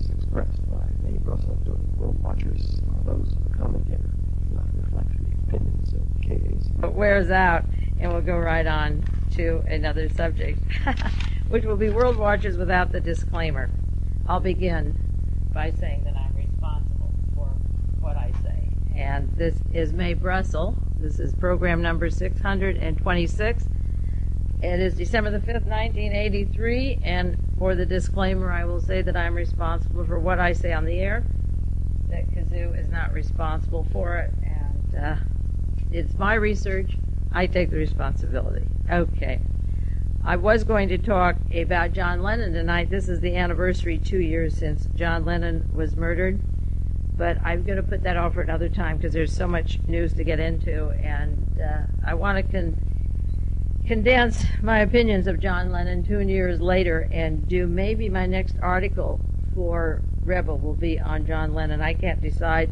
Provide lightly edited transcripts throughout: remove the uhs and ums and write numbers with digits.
views expressed by Mae Brussell during World Watchers are those of the commentator, do not reflect the opinions of KAC. But wears out, and we'll go right on to another subject, which will be World Watchers without the disclaimer. I'll begin by saying that I'm responsible for what I say. And this is Mae Brussell. This is program number 626. It is December the 5th, 1983, and for the disclaimer, I will say that I'm responsible for what I say on the air, that Kazoo is not responsible for it, and it's my research. I take the responsibility. Okay. I was going to talk about John Lennon tonight. This is the anniversary, 2 years since John Lennon was murdered, but I'm going to put that off for another time because there's so much news to get into, and I want to condense my opinions of John Lennon 2 years later and do maybe my next article for Rebel will be on John Lennon. I can't decide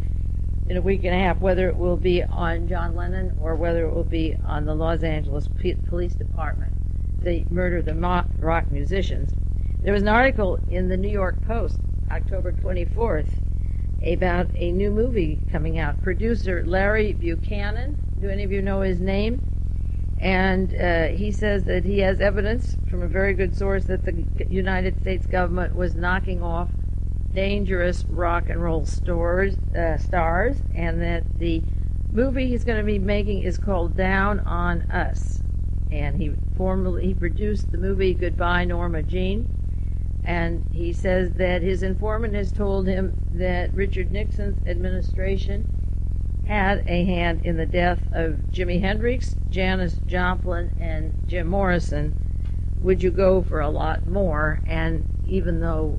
in a week and a half whether it will be on John Lennon or whether it will be on the Los Angeles Police Department, the murder of the rock musicians. There was an article in the New York Post, October 24th, about a new movie coming out. Producer Larry Buchanan, do any of you know his name? And he says that he has evidence from a very good source that the United States government was knocking off dangerous rock and roll stars, and that the movie he's going to be making is called Down on Us. And he produced the movie Goodbye Norma Jean, and he says that his informant has told him that Richard Nixon's administration had a hand in the death of Jimi Hendrix, Janis Joplin, and Jim Morrison. Would you go for a lot more? And even though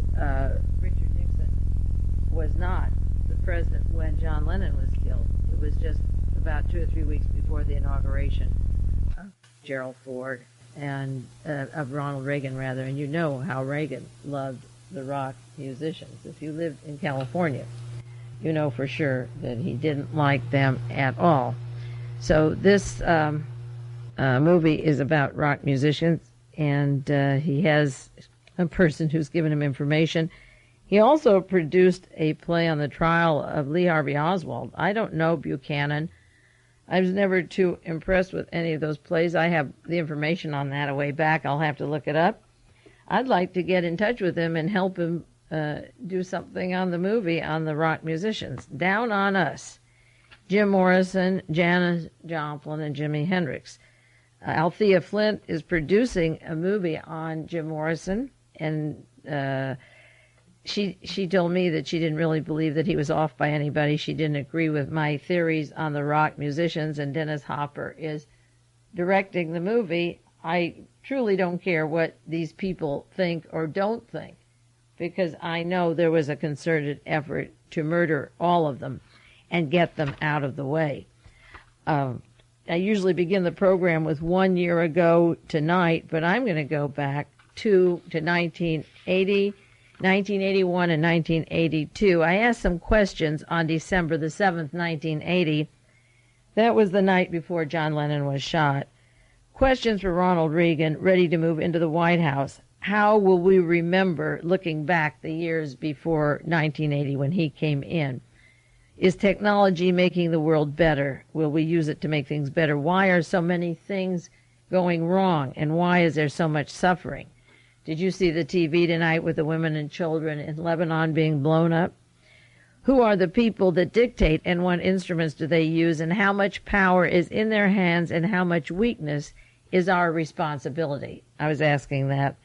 Richard Nixon was not the president when John Lennon was killed, it was just about 2 or 3 weeks before the inauguration of Gerald Ford and of Ronald Reagan, rather. And you know how Reagan loved the rock musicians. If you lived in California, you know for sure that he didn't like them at all. So this movie is about rock musicians, and he has a person who's given him information. He also produced a play on the trial of Lee Harvey Oswald. I don't know Buchanan. I was never too impressed with any of those plays. I have the information on that a way back. I'll have to look it up. I'd like to get in touch with him and help him do something on the movie on the rock musicians. Down on Us. Jim Morrison, Janis Joplin, and Jimi Hendrix. Althea Flint is producing a movie on Jim Morrison, and she told me that she didn't really believe that he was off by anybody. She didn't agree with my theories on the rock musicians, and Dennis Hopper is directing the movie. I truly don't care what these people think or don't think, because I know there was a concerted effort to murder all of them and get them out of the way. I usually begin the program with 1 year ago tonight, but I'm going to go back to 1980, 1981, and 1982. I asked some questions on December the 7th, 1980. That was the night before John Lennon was shot. Questions for Ronald Reagan, ready to move into the White House. How will we remember looking back the years before 1980 when he came in? Is technology making the world better? Will we use it to make things better? Why are so many things going wrong, and why is there so much suffering? Did you see the TV tonight with the women and children in Lebanon being blown up? Who are the people that dictate, and what instruments do they use, and how much power is in their hands, and how much weakness is our responsibility? I was asking that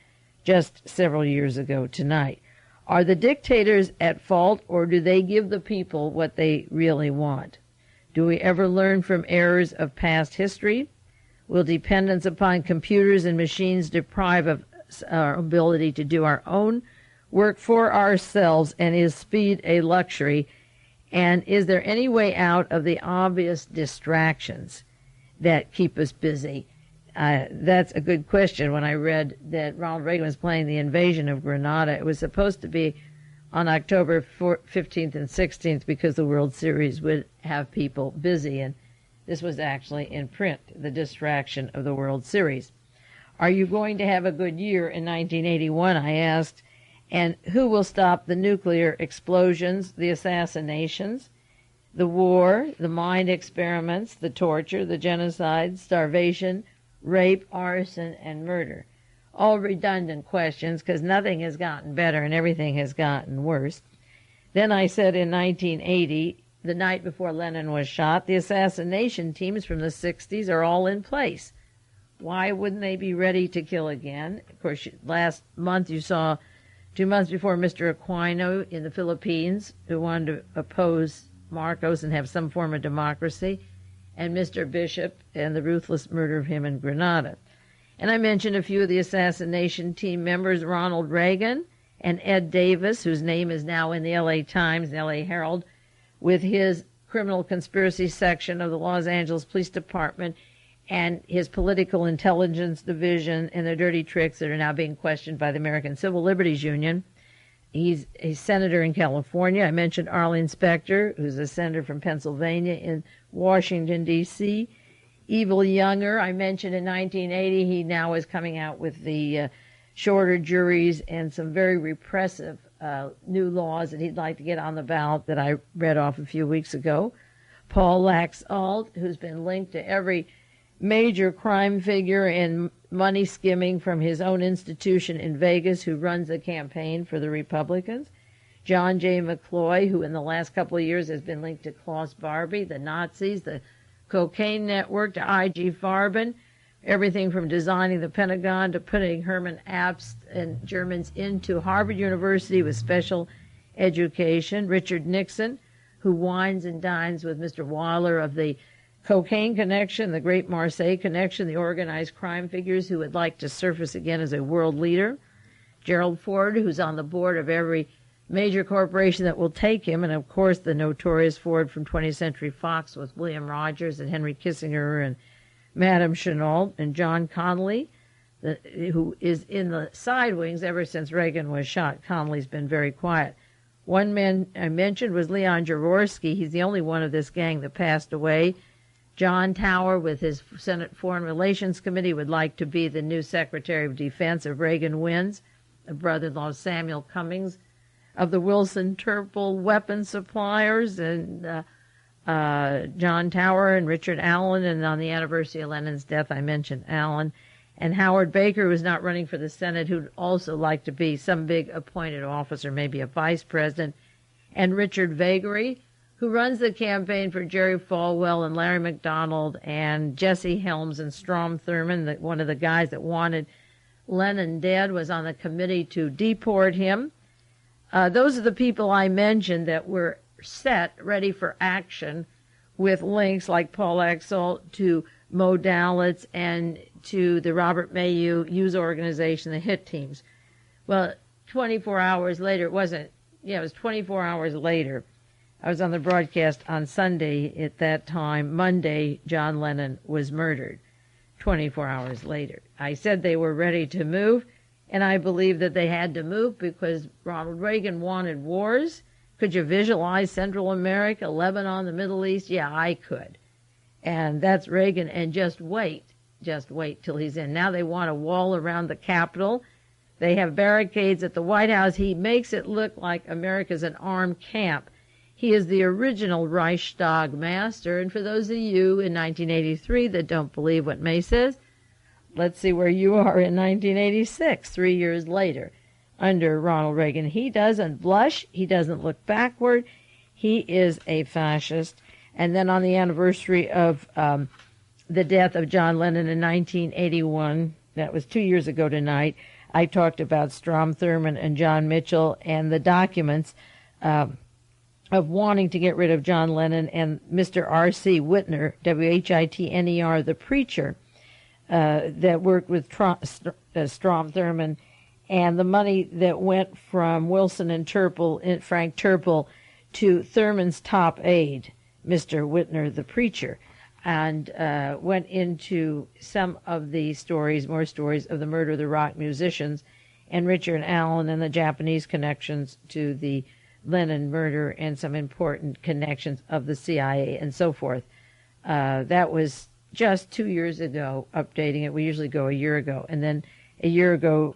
just several years ago tonight. Are the dictators at fault, or do they give the people what they really want? Do we ever learn from errors of past history? Will dependence upon computers and machines deprive us our ability to do our own work for ourselves, and is speed a luxury? And is there any way out of the obvious distractions that keep us busy? That's a good question. When I read that Ronald Reagan was playing the invasion of Grenada, it was supposed to be on October 15th and 16th because the World Series would have people busy, and this was actually in print, the distraction of the World Series. Are you going to have a good year in 1981, I asked, And who will stop the nuclear explosions, the assassinations, the war, the mind experiments, the torture, the genocide, starvation, rape, arson, and murder? All redundant questions, because nothing has gotten better and everything has gotten worse. Then I said in 1980, the night before Lenin was shot, the assassination teams from the 60s are all in place. Why wouldn't they be ready to kill again? Of course, last month you saw, 2 months before, Mr. Aquino in the Philippines, who wanted to oppose Marcos and have some form of democracy, and Mr. Bishop and the ruthless murder of him in Grenada. And I mentioned a few of the assassination team members, Ronald Reagan and Ed Davis, whose name is now in the L.A. Times, the L.A. Herald, with his criminal conspiracy section of the Los Angeles Police Department and his political intelligence division and the dirty tricks that are now being questioned by the American Civil Liberties Union. He's a senator in California. I mentioned Arlene Specter, who's a senator from Pennsylvania in Washington, D.C. Evil Younger, I mentioned in 1980, he now is coming out with the shorter juries and some very repressive new laws that he'd like to get on the ballot that I read off a few weeks ago. Paul Laxalt, who's been linked to every major crime figure in money skimming from his own institution in Vegas, who runs the campaign for the Republicans. John J. McCloy, who in the last couple of years has been linked to Klaus Barbie, the Nazis, the cocaine network, to I.G. Farben, everything from designing the Pentagon to putting Hermann Abst and Germans into Harvard University with special education. Richard Nixon, who wines and dines with Mr. Wyler of the cocaine connection, the Great Marseille connection, the organized crime figures who would like to surface again as a world leader. Gerald Ford, who's on the board of every major corporation that will take him, and of course the notorious Ford from 20th Century Fox with William Rogers and Henry Kissinger and Madame Chenault, and John Connolly, who is in the side wings ever since Reagan was shot. Connolly's been very quiet. One man I mentioned was Leon Jaworski. He's the only one of this gang that passed away. John Tower, with his Senate Foreign Relations Committee, would like to be the new Secretary of Defense if Reagan wins. A brother-in-law, Samuel Cummings, of the Wilson Turple weapon suppliers, and John Tower and Richard Allen, and on the anniversary of Lenin's death, I mentioned Allen, and Howard Baker, who is not running for the Senate, who'd also like to be some big appointed officer, maybe a vice president, and Richard Vagary, who runs the campaign for Jerry Falwell and Larry McDonald and Jesse Helms and Strom Thurmond, one of the guys that wanted Lenin dead, was on the committee to deport him. Those are the people I mentioned that were set, ready for action, with links like Paul Laxalt to Mo Dalitz and to the Robert Mayu user organization, the HIT teams. Well, 24 hours later, it was 24 hours later. I was on the broadcast on Sunday at that time. Monday, John Lennon was murdered 24 hours later. I said they were ready to move, and I believe that they had to move because Ronald Reagan wanted wars. Could you visualize Central America, Lebanon, the Middle East? Yeah, I could. And that's Reagan, and just wait till he's in. Now they want a wall around the Capitol. They have barricades at the White House. He makes it look like America's an armed camp. He is the original Reichstag master, and for those of you in 1983 that don't believe what May says, let's see where you are in 1986, 3 years later, under Ronald Reagan. He doesn't blush. He doesn't look backward. He is a fascist. And then on the anniversary of the death of John Lennon in 1981, that was 2 years ago tonight, I talked about Strom Thurmond and John Mitchell and the documents of wanting to get rid of John Lennon, and Mr. R.C. Whitner, W-H-I-T-N-E-R, the preacher, that worked with Strom Thurmond, and the money that went from Wilson and Frank Turple, to Thurmond's top aide, Mr. Whitner, the preacher, and went into some of the stories, more stories of the murder of the rock musicians, and Richard Allen and the Japanese connections to the Lennon murder and some important connections of the CIA and so forth. That was just 2 years ago, updating it. We usually go a year ago. And then a year ago,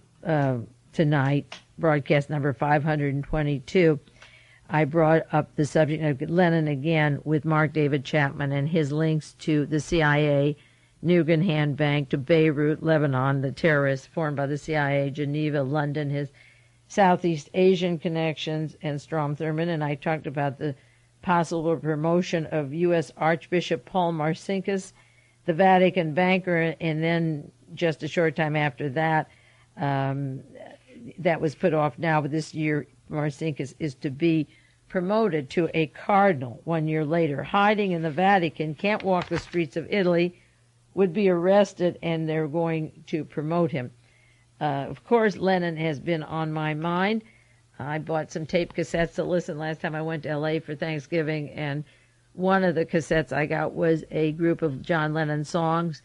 tonight, broadcast number 522, I brought up the subject of Lenin again with Mark David Chapman and his links to the CIA, Nugan Bank, to Beirut, Lebanon, the terrorists formed by the CIA, Geneva, London, his Southeast Asian connections, and Strom Thurmond. And I talked about the possible promotion of U.S. Archbishop Paul Marcinkus, the Vatican banker, and then just a short time after that, that was put off now, but this year Marcinkus is to be promoted to a cardinal 1 year later, hiding in the Vatican, can't walk the streets of Italy, would be arrested, and they're going to promote him. Of course, Lenin has been on my mind. I bought some tape cassettes to listen last time I went to L.A. for Thanksgiving, and one of the cassettes I got was a group of John Lennon songs,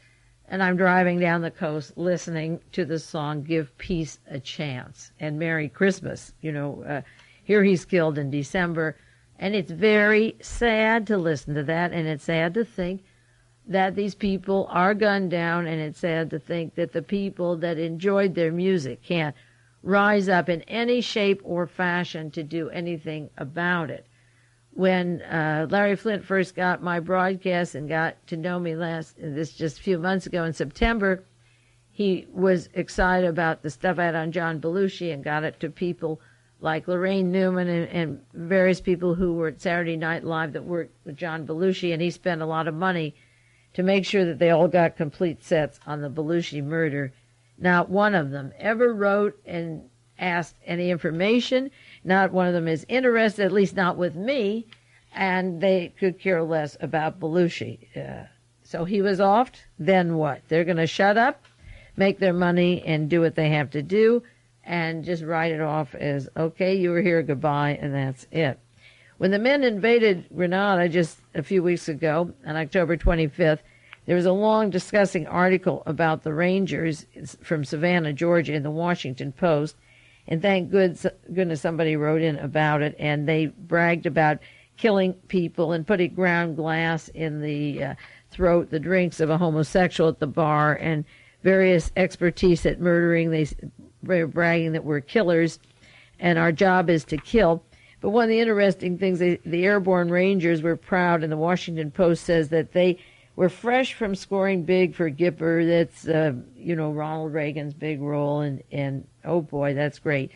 and I'm driving down the coast listening to the song Give Peace a Chance and Merry Christmas. Here he's killed in December, and it's very sad to listen to that, and it's sad to think that these people are gunned down, and it's sad to think that the people that enjoyed their music can't rise up in any shape or fashion to do anything about it. When Larry Flint first got my broadcast and got to know me just a few months ago in September, he was excited about the stuff I had on John Belushi and got it to people like Lorraine Newman and various people who were at Saturday Night Live that worked with John Belushi, and he spent a lot of money to make sure that they all got complete sets on the Belushi murder. Not one of them ever wrote and asked any information. Not one of them is interested, at least not with me, and they could care less about Belushi. So he was offed. Then what? They're going to shut up, make their money, and do what they have to do, and just write it off as, okay, you were here, goodbye, and that's it. When the men invaded Grenada just a few weeks ago, on October 25th, there was a long discussing article about the Rangers from Savannah, Georgia, in the Washington Post, and thank goodness somebody wrote in about it, and they bragged about killing people and putting ground glass in the throat, the drinks of a homosexual at the bar, and various expertise at murdering. They were bragging that we're killers, and our job is to kill. But one of the interesting things, the Airborne Rangers were proud, and the Washington Post says that they were fresh from scoring big for Gipper. That's, Ronald Reagan's big role, and oh boy, that's great.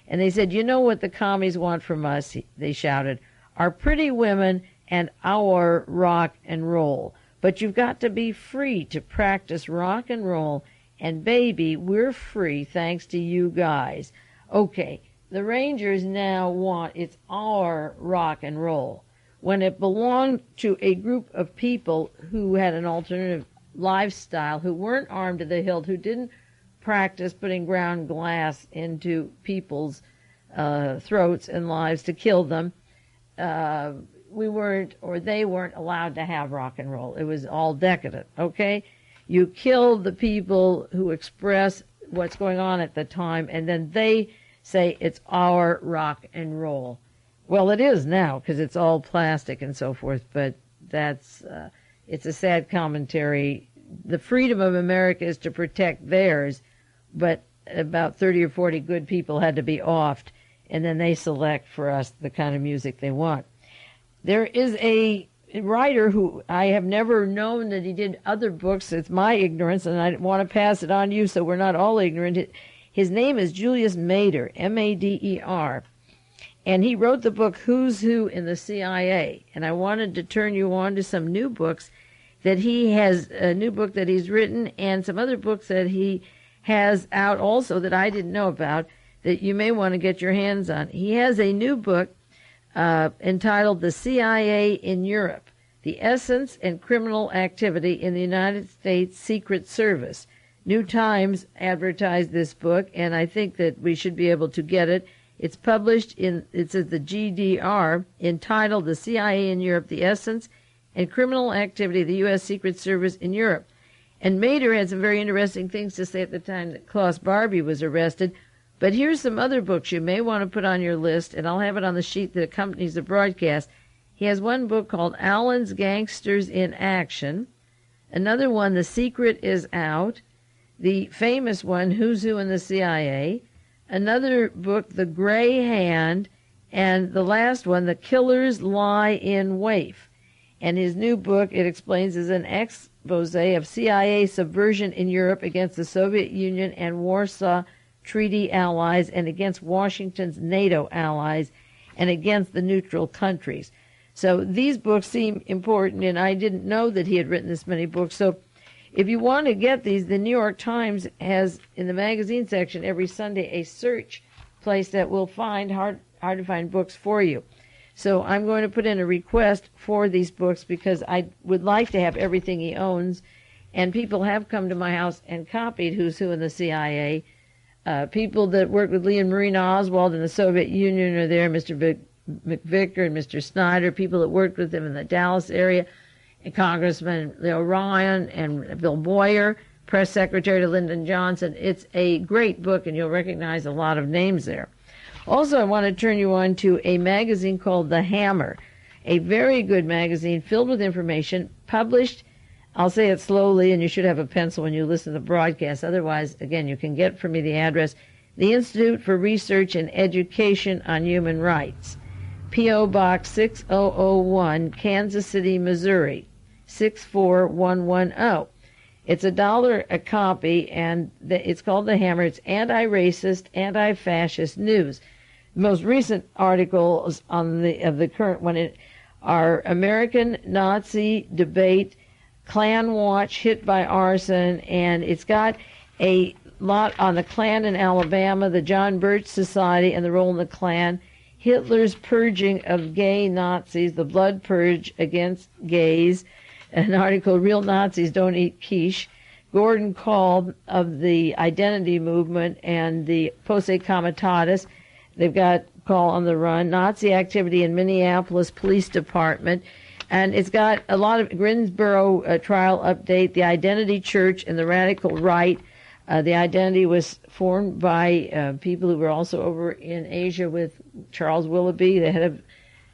And they said, you know what the commies want from us, they shouted, our pretty women and our rock and roll. But you've got to be free to practice rock and roll, and baby, we're free thanks to you guys. Okay, the Rangers now want it's our rock and roll, when it belonged to a group of people who had an alternative lifestyle, who weren't armed to the hilt, who didn't practice putting ground glass into people's throats and lives to kill them. We weren't, or they weren't allowed to have rock and roll. It was all decadent, okay? You kill the people who express what's going on at the time, and then they say it's our rock and roll. Well, it is now, because it's all plastic and so forth, but that's, it's a sad commentary. The freedom of America is to protect theirs, but about 30 or 40 good people had to be offed, and then they select for us the kind of music they want. There is a writer who I have never known that he did other books. It's my ignorance, and I want to pass it on to you so we're not all ignorant. His name is Julius Mader, M-A-D-E-R, and he wrote the book Who's Who in the CIA, and I wanted to turn you on to some new books that he has, a new book that he's written, and some other books that he has out also that I didn't know about that you may want to get your hands on. He has a new book entitled The CIA in Europe, The Essence and Criminal Activity in the United States Secret Service. New Times advertised this book, and I think that we should be able to get it. It's published it's at the GDR, entitled The CIA in Europe, The Essence and Criminal Activity of the U.S. Secret Service in Europe. And Mader had some very interesting things to say at the time that Klaus Barbie was arrested. But here's some other books you may want to put on your list, and I'll have it on the sheet that accompanies the broadcast. He has one book called Allen's Gangsters in Action, another one, The Secret is Out, the famous one, Who's Who in the CIA, another book, The Gray Hand, and the last one, The Killers Lie in Wait. And his new book, it explains, is an expose of CIA subversion in Europe against the Soviet Union and Warsaw Treaty allies, and against Washington's NATO allies, and against the neutral countries. So these books seem important, and I didn't know that he had written this many books. So if you want to get these, the New York Times has, in the magazine section, every Sunday, a search place that will find hard to find books for you. So I'm going to put in a request for these books because I would like to have everything he owns. And people have come to my house and copied Who's Who in the CIA. People that worked with Lee and Marina Oswald in the Soviet Union are there, Mr. McVicker and Mr. Snyder, people that worked with him in the Dallas area, and Congressman Leo Ryan and Bill Boyer, Press Secretary to Lyndon Johnson. It's a great book, and you'll recognize a lot of names there. Also, I want to turn you on to a magazine called The Hammer, a very good magazine filled with information, published, I'll say it slowly, and you should have a pencil when you listen to the broadcast. Otherwise, again, you can get from me the address, the Institute for Research and Education on Human Rights, P.O. Box 6001, Kansas City, Missouri, 64110. It's $1 a copy, and it's called The Hammer. It's anti-racist, anti-fascist news. The most recent articles of the current one are American Nazi Debate, Klan Watch, Hit by Arson, and it's got a lot on the Klan in Alabama, the John Birch Society and the role in the Klan, Hitler's purging of gay Nazis, the blood purge against gays, an article, Real Nazis Don't Eat Quiche, Gordon Call of the Identity Movement and the Posse Comitatus. They've got Call on the Run, Nazi activity in Minneapolis Police Department, and it's got a lot of Greensboro trial update, the Identity Church and the Radical Right. The Identity was formed by people who were also over in Asia with Charles Willoughby, the head of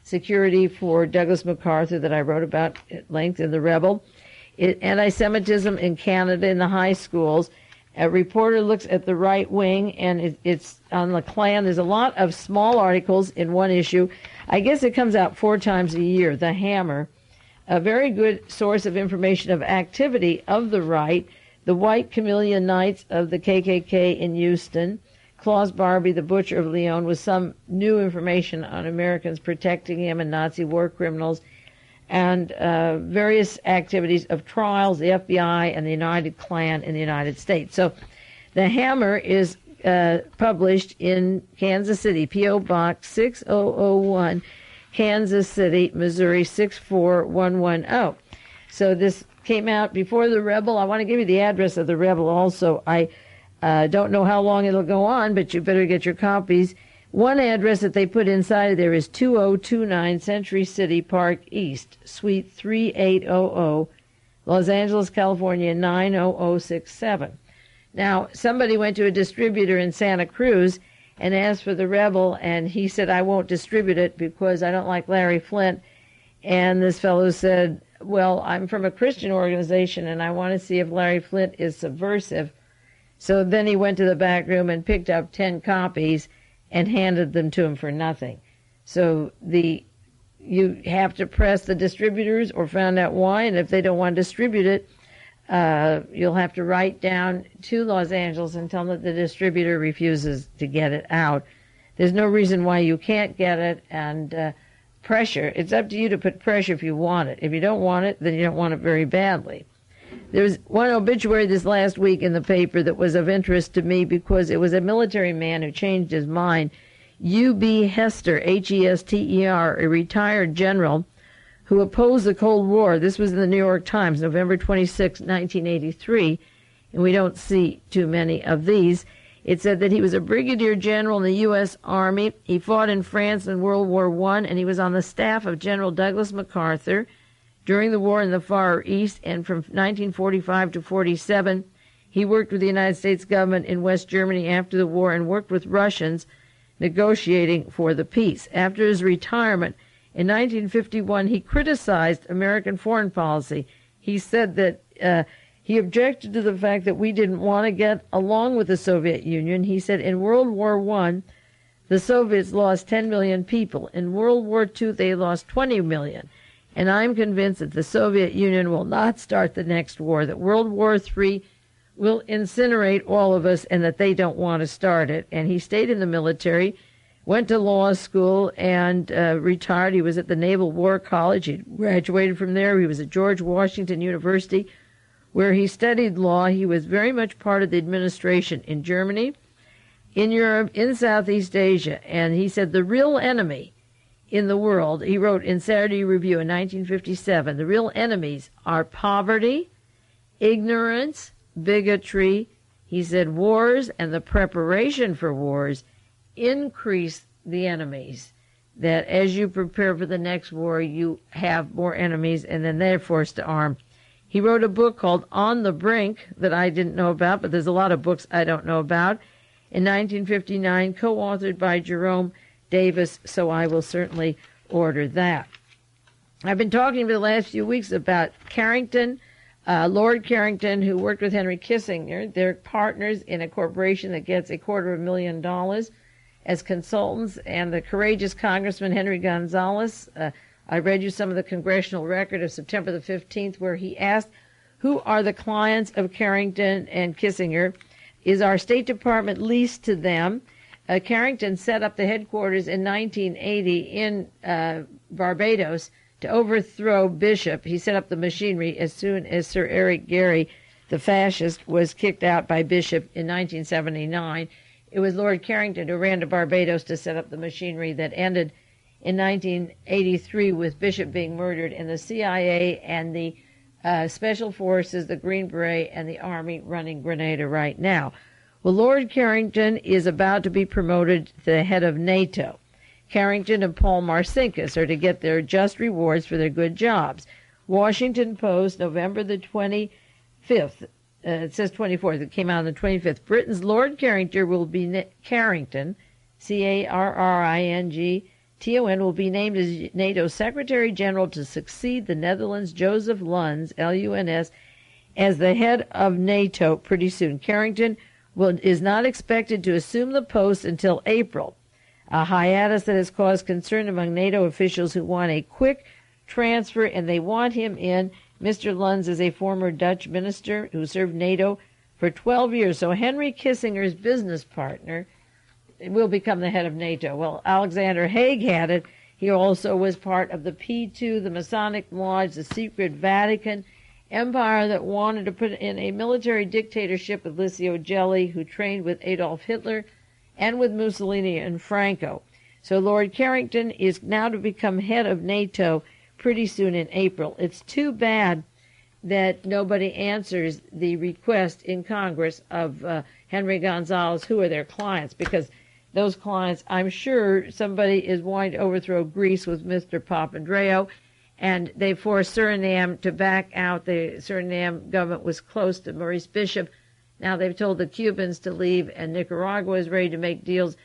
security for Douglas MacArthur that I wrote about at length in The Rebel. Anti-Semitism in Canada in the high schools. A reporter looks at the right wing, and it's on the Klan. There's a lot of small articles in one issue. I guess it comes out 4 times a year, The Hammer. A very good source of information of activity of the right. The White Chameleon Knights of the KKK in Houston. Klaus Barbie, the Butcher of Lyon, with some new information on Americans protecting him and Nazi war criminals, and various activities of trials, the FBI and the United Klan in the United States. So The Hammer is published in Kansas City, P.O. Box 6001, Kansas City, Missouri 64110. So this came out before The Rebel. I want to give you the address of The Rebel also. I don't know how long it'll go on, but you better get your copies. One address that they put inside of there is 2029 Century City Park East, Suite 3800, Los Angeles, California 90067. Now, somebody went to a distributor in Santa Cruz and asked for The Rebel, and he said, I won't distribute it because I don't like Larry Flynt. And this fellow said, well, I'm from a Christian organization, and I want to see if Larry Flynt is subversive. So then he went to the back room and picked up 10 copies and handed them to him for nothing. So you have to press the distributors or find out why, and if they don't want to distribute it, you'll have to write down to Los Angeles and tell them that the distributor refuses to get it out. There's no reason why you can't get it, and pressure. It's up to you to put pressure if you want it. If you don't want it, then you don't want it very badly. There was one obituary this last week in the paper that was of interest to me because it was a military man who changed his mind. U.B. Hester, Hester, a retired general who opposed the Cold War. This was in the New York Times, November 26, 1983, and we don't see too many of these. It said that he was a brigadier general in the U.S. Army. He fought in France in World War I, and he was on the staff of General Douglas MacArthur during the war in the Far East, and from 1945 to 47, he worked with the United States government in West Germany after the war and worked with Russians negotiating for the peace. After his retirement in 1951, he criticized American foreign policy. He said that He objected to the fact that we didn't want to get along with the Soviet Union. He said in World War I, the Soviets lost 10 million people. In World War II, they lost 20 million. And I'm convinced that the Soviet Union will not start the next war, that World War III will incinerate all of us, and that they don't want to start it. And he stayed in the military, went to law school, and retired. He was at the Naval War College. He graduated from there. He was at George Washington University, where he studied law. He was very much part of the administration in Germany, in Europe, in Southeast Asia. And he said the real enemy in the world, he wrote in Saturday Review in 1957, the real enemies are poverty, ignorance, bigotry. He said wars and the preparation for wars increase the enemies, that as you prepare for the next war, you have more enemies, and then they're forced to arm. He wrote a book called On the Brink that I didn't know about, but there's a lot of books I don't know about, in 1959, co-authored by Jerome Davis, so I will certainly order that. I've been talking for the last few weeks about Carrington, Lord Carrington, who worked with Henry Kissinger. They're partners in a corporation that gets $250,000 as consultants, and the courageous Congressman Henry Gonzalez. I read you some of the congressional record of September the 15th, where he asked, who are the clients of Carrington and Kissinger? Is our State Department leased to them? Carrington set up the headquarters in 1980 in Barbados to overthrow Bishop. He set up the machinery as soon as Sir Eric Gary, the fascist, was kicked out by Bishop in 1979. It was Lord Carrington who ran to Barbados to set up the machinery that ended in 1983 with Bishop being murdered, and the CIA and the Special Forces, the Green Beret, and the Army running Grenada right now. Well, Lord Carrington is about to be promoted to the head of NATO. Carrington and Paul Marcinkus are to get their just rewards for their good jobs. Washington Post, November the 25th. It says 24th. It came out on the 25th. Britain's Lord Carrington will be Carrington, Carrington, will be named as NATO Secretary General to succeed the Netherlands' Joseph Luns, Luns, as the head of NATO pretty soon. Carrington is not expected to assume the post until April, a hiatus that has caused concern among NATO officials who want a quick transfer, and they want him in. Mr. Luns is a former Dutch minister who served NATO for 12 years, so Henry Kissinger's business partner will become the head of NATO. Well, Alexander Haig had it. He also was part of the P2, the Masonic Lodge, the secret Vatican empire that wanted to put in a military dictatorship with Licio Gelli, who trained with Adolf Hitler and with Mussolini and Franco. So Lord Carrington is now to become head of NATO pretty soon in April. It's too bad that nobody answers the request in Congress of Henry Gonzalez, who are their clients, because those clients, I'm sure somebody is wanting to overthrow Greece with Mr. Papandreou, and they forced Suriname to back out. The Suriname government was close to Maurice Bishop. Now they've told the Cubans to leave, and Nicaragua is ready to make deals.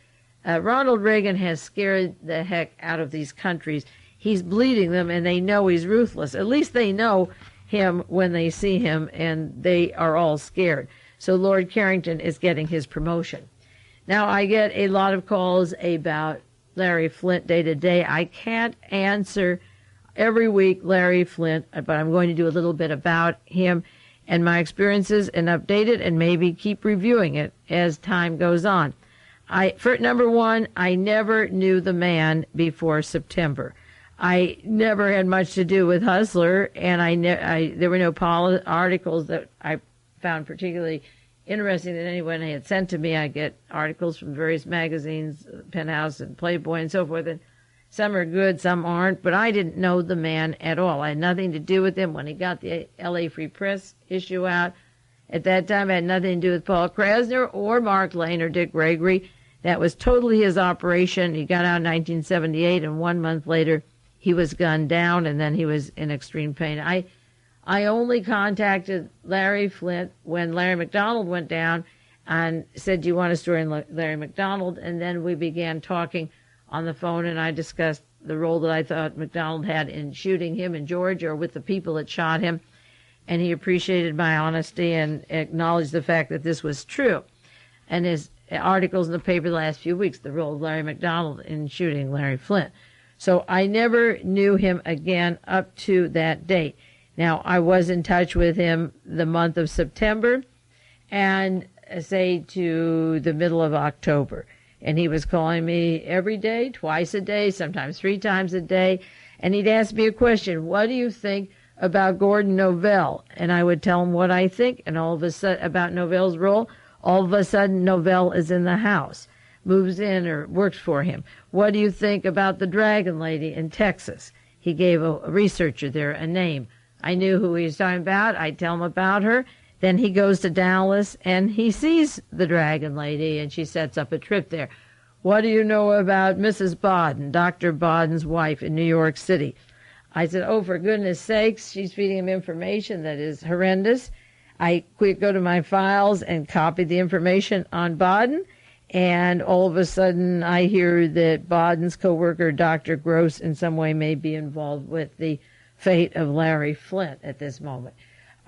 Ronald Reagan has scared the heck out of these countries. He's bleeding them, and they know he's ruthless. At least they know him when they see him, and they are all scared. So Lord Carrington is getting his promotion. Now, I get a lot of calls about Larry Flynt day to day. I can't answer every week Larry Flynt, but I'm going to do a little bit about him and my experiences and update it and maybe keep reviewing it as time goes on. For number one, I never knew the man before September. I never had much to do with Hustler, and there were no articles that I found particularly interesting that anyone had sent to me. I get articles from various magazines, Penthouse and Playboy and so forth, and some are good, some aren't, but I didn't know the man at all. I had nothing to do with him when he got the L.A. Free Press issue out. At that time, I had nothing to do with Paul Krasner or Mark Lane or Dick Gregory. That was totally his operation. He got out in 1978, and 1 month later, he was gunned down, and then he was in extreme pain. I only contacted Larry Flynt when Larry McDonald went down and said, do you want a story on Larry McDonald? And then we began talking on the phone, and I discussed the role that I thought McDonald had in shooting him in Georgia, or with the people that shot him. and he appreciated my honesty and acknowledged the fact that this was true. And his articles in the paper the last few weeks, the role of Larry McDonald in shooting Larry Flint. So I never knew him again up to that date. Now, I was in touch with him the month of September and say to the middle of October. And he was calling me every day, twice a day, sometimes 3 times a day. And he'd ask me a question, what do you think about Gordon Novell? And I would tell him what I think, and all of a sudden, about Novell's role, all of a sudden Novell is in the house, moves in or works for him. What do you think about the Dragon Lady in Texas? He gave a researcher there a name. I knew who he was talking about. I'd tell him about her. Then he goes to Dallas and he sees the Dragon Lady and she sets up a trip there. What do you know about Mrs. Baden, Dr. Baden's wife in New York City? I said, oh, for goodness sakes, she's feeding him information that is horrendous. I go to my files and copy the information on Baden, and all of a sudden I hear that Baden's coworker, Dr. Gross, in some way may be involved with the fate of Larry Flint at this moment.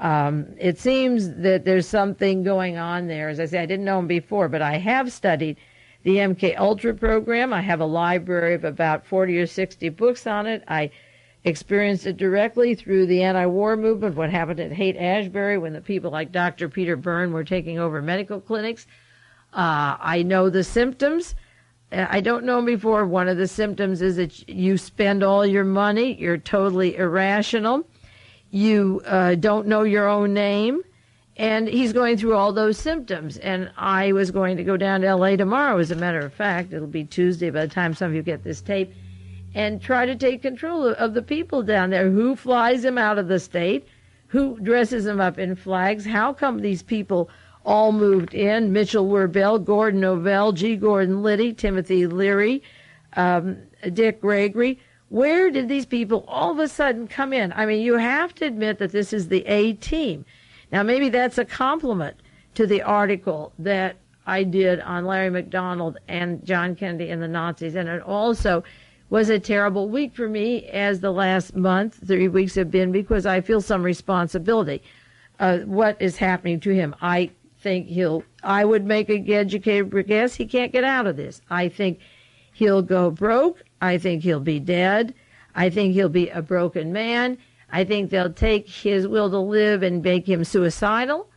It seems that there's something going on there. As I say, I didn't know him before, but I have studied the MK Ultra program. I have a library of about 40 or 60 books on it. I experienced it directly through the anti-war movement, what happened at Haight-Ashbury when the people like Dr. Peter Bourne were taking over medical clinics. I know the symptoms. I don't know before. One of the symptoms is that you spend all your money. You're totally irrational. You don't know your own name. And he's going through all those symptoms. And I was going to go down to L.A. tomorrow, as a matter of fact. It'll be Tuesday by the time some of you get this tape. And try to take control of the people down there. Who flies him out of the state? Who dresses him up in flags? How come these people all moved in? Mitchell Werbell, Gordon Novell, G. Gordon Liddy, Timothy Leary, Dick Gregory. Where did these people all of a sudden come in? I mean, you have to admit that this is the A team. Now, maybe that's a compliment to the article that I did on Larry McDonald and John Kennedy and the Nazis, and it also was a terrible week for me, as the last month, 3 weeks have been, because I feel some responsibility. What is happening to him? I think I would make an educated guess, he can't get out of this. I think he'll go broke. I think he'll be dead. I think he'll be a broken man. I think they'll take his will to live and make him suicidal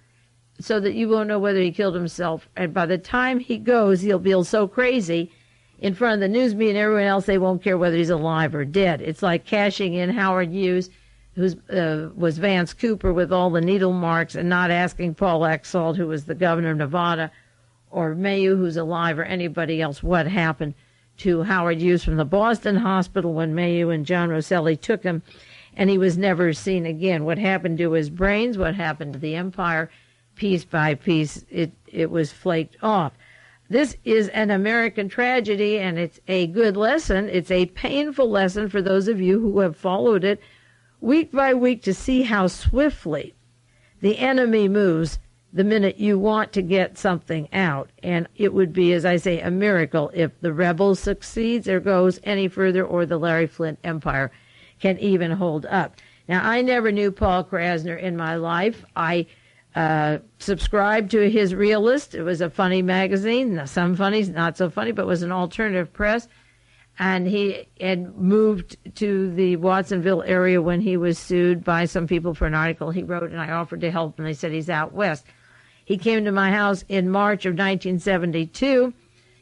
so that you won't know whether he killed himself. And by the time he goes, he'll feel so crazy in front of the news media and everyone else, they won't care whether he's alive or dead. It's like cashing in Howard Hughes, who was Vance Cooper with all the needle marks, and not asking Paul Exalt, who was the governor of Nevada, or Mayu, who's alive, or anybody else, what happened to Howard Hughes from the Boston hospital when Mayu and John Rosselli took him, and he was never seen again. What happened to his brains, what happened to the empire, piece by piece, it was flaked off. This is an American tragedy, and it's a good lesson. It's a painful lesson for those of you who have followed it week by week to see how swiftly the enemy moves the minute you want to get something out. And it would be, as I say, a miracle if the rebels succeeds or goes any further, or the Larry Flint empire can even hold up. Now, I never knew Paul Krasner in my life. I subscribed to his Realist. It was a funny magazine, some funny, not so funny, but it was an alternative press. And he had moved to the Watsonville area when he was sued by some people for an article he wrote, and I offered to help, and they said he's out west. He came to my house in March of 1972.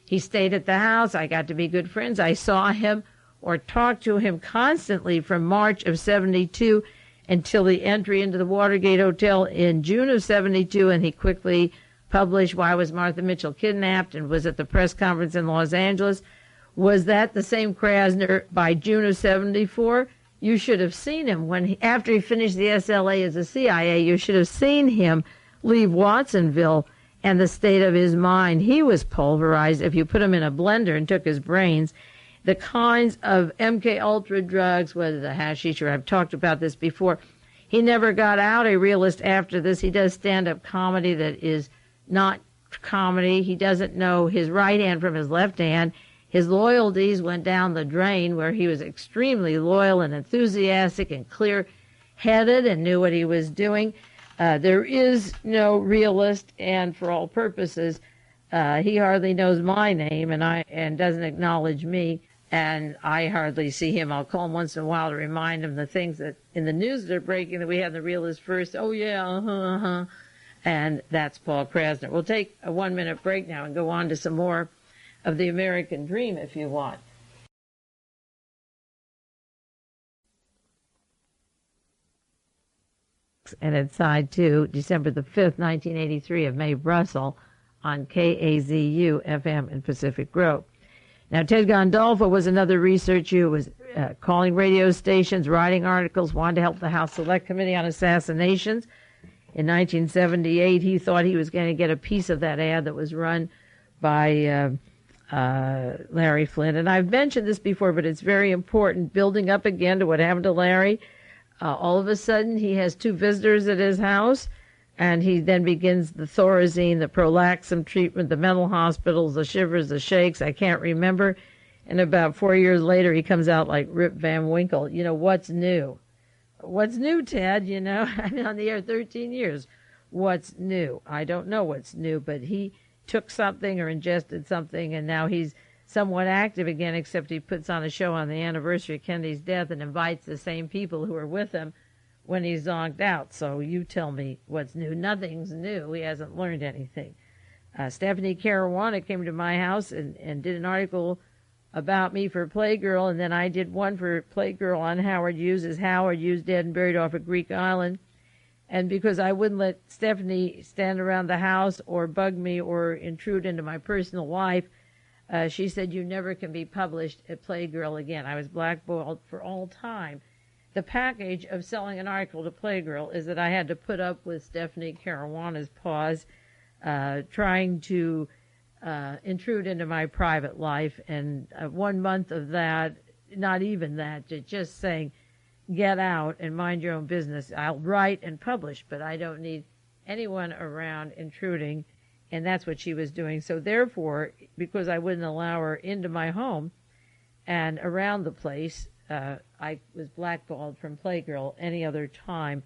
He stayed at the house. I got to be good friends. I saw him or talked to him constantly from March of 72 until the entry into the Watergate Hotel in June of 72, and he quickly published Why Was Martha Mitchell Kidnapped, and was at the press conference in Los Angeles. Was that the same Krasner by June of 74? You should have seen him after he finished the SLA as a CIA. You should have seen him leave Watsonville and the state of his mind. He was pulverized. If you put him in a blender and took his brains, the kinds of MK Ultra drugs, whether the hashish, or I've talked about this before, he never got out a Realist after this. He does stand-up comedy that is not comedy. He doesn't know his right hand from his left hand. His loyalties went down the drain, where he was extremely loyal and enthusiastic and clear. headed and knew what he was doing. There is no realist, and for all purposes, he hardly knows my name and doesn't acknowledge me, and I hardly see him. I'll call him once in a while to remind him the things that in the news that are breaking that we had the realist first. Oh, yeah, And that's Paul Krasner. We'll take a 1-minute break now and go on to some more of the American dream if you want. And it's side 2, December the 5th, 1983 of Mae Brussell on KAZU FM in Pacific Grove. Now, Ted Gondolfo was another researcher who was calling radio stations, writing articles, wanted to help the House Select Committee on Assassinations. In 1978, he thought he was going to get a piece of that ad that was run by Larry Flynn. And I've mentioned this before, but it's very important, building up again to what happened to Larry. All of a sudden, he has 2 visitors at his house, and he then begins the Thorazine, the Prolaxin treatment, the mental hospitals, the shivers, the shakes, I can't remember. And about 4 years later, he comes out like Rip Van Winkle. You know, what's new? What's new, Ted? You know, I've been on the air 13 years. What's new? I don't know what's new, but he took something or ingested something, and now he's somewhat active again, except he puts on a show on the anniversary of Kennedy's death and invites the same people who were with him when he zonked out. So you tell me what's new. Nothing's new. He hasn't learned anything. Stephanie Caruana came to my house and did an article about me for Playgirl, and then I did one for Playgirl on Howard Hughes, as Howard Hughes dead and buried off a Greek island. And because I wouldn't let Stephanie stand around the house or bug me or intrude into my personal life, she said, you never can be published at Playgirl again. I was blackballed for all time. The package of selling an article to Playgirl is that I had to put up with Stephanie Caruana's paws trying to intrude into my private life. And 1 month of that, not even that, just saying, get out and mind your own business. I'll write and publish, but I don't need anyone around intruding. And that's what she was doing. So therefore, because I wouldn't allow her into my home and around the place, I was blackballed from Playgirl any other time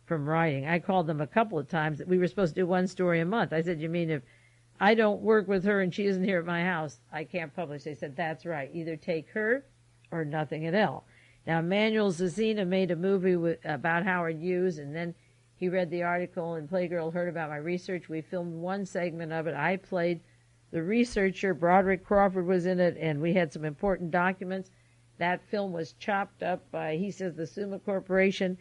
from writing. I called them a couple of times. We were supposed to do 1 story a month. I said, you mean if I don't work with her and she isn't here at my house, I can't publish? They said, that's right. Either take her or nothing at all. Now, Manuel Zazina made a movie about Howard Hughes, and then he read the article, and Playgirl heard about my research. We filmed 1 segment of it. I played the researcher. Broderick Crawford was in it, and we had some important documents. That film was chopped up by, he says, the Summa Corporation,